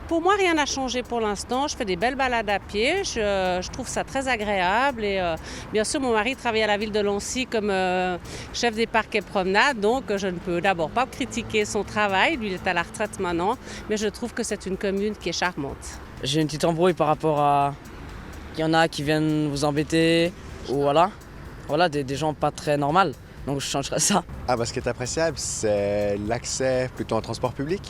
Pour moi, rien n'a changé pour l'instant. Je fais des belles balades à pied. Je trouve ça très agréable. Et bien sûr, mon mari travaille à la ville de Lancy comme chef des parcs et promenades. Donc, je ne peux d'abord pas critiquer son travail. Lui, il est à la retraite maintenant. Mais je trouve que c'est une commune qui est charmante. J'ai une petite embrouille par rapport à... Il y en a qui viennent vous embêter. Ou voilà des gens pas très normaux. Donc, je changerais ça. Ce qui est appréciable, c'est l'accès plutôt en transport public.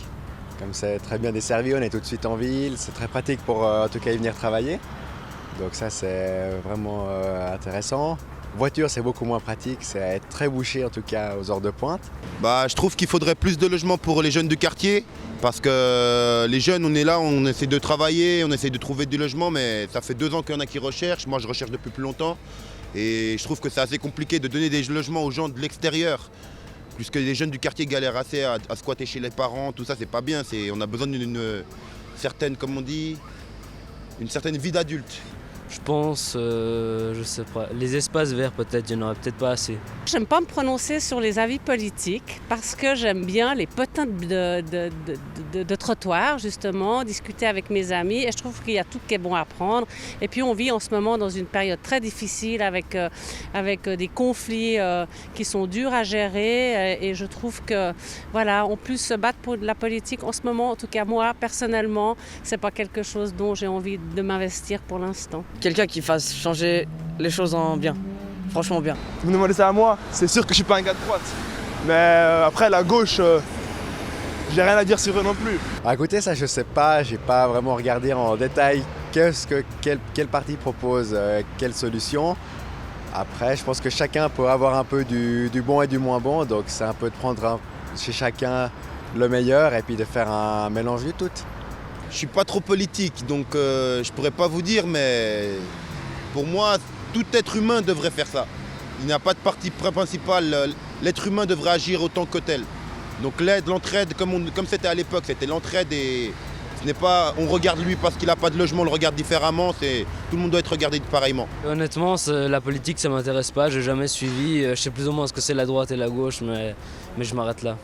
Comme c'est très bien desservi, on est tout de suite en ville, c'est très pratique pour en tout cas y venir travailler. Donc ça c'est vraiment intéressant. Voiture c'est beaucoup moins pratique, c'est très bouché en tout cas aux heures de pointe. Je trouve qu'il faudrait plus de logements pour les jeunes du quartier. Parce que les jeunes, on est là, on essaie de travailler, on essaie de trouver du logement, mais ça fait 2 ans qu'il y en a qui recherchent. Moi je recherche depuis plus longtemps. Et je trouve que c'est assez compliqué de donner des logements aux gens de l'extérieur. Puisque les jeunes du quartier galèrent assez à squatter chez les parents, tout ça c'est pas bien. On a besoin d'une certaine, comme on dit, une certaine vie d'adulte. Je pense, je sais pas, les espaces verts peut-être, il n'y en aurait peut-être pas assez. J'aime pas me prononcer sur les avis politiques parce que j'aime bien les potins de trottoirs, justement, discuter avec mes amis et je trouve qu'il y a tout qui est bon à prendre. Et puis on vit en ce moment dans une période très difficile avec des conflits qui sont durs à gérer et je trouve que voilà, on peut se battre pour de la politique en ce moment. En tout cas moi, personnellement, c'est pas quelque chose dont j'ai envie de m'investir pour l'instant. Quelqu'un qui fasse changer les choses en bien, franchement bien. Vous me demandez ça à moi, c'est sûr que je suis pas un gars de droite. Mais après la gauche, j'ai rien à dire sur eux non plus. Écoutez, ça je sais pas, j'ai pas vraiment regardé en détail quel parti propose quelle solution. Après je pense que chacun peut avoir un peu du bon et du moins bon, donc c'est un peu de prendre chez chacun le meilleur et puis de faire un mélange du tout. Je suis pas trop politique, donc je pourrais pas vous dire, mais pour moi, tout être humain devrait faire ça. Il n'y a pas de parti principal, l'être humain devrait agir autant que tel. Donc l'aide, l'entraide, comme c'était à l'époque, c'était l'entraide et ce n'est pas on regarde lui parce qu'il n'a pas de logement, on le regarde différemment, tout le monde doit être regardé pareillement. Honnêtement, la politique ça m'intéresse pas, j'ai jamais suivi, je sais plus ou moins ce que c'est la droite et la gauche, mais je m'arrête là.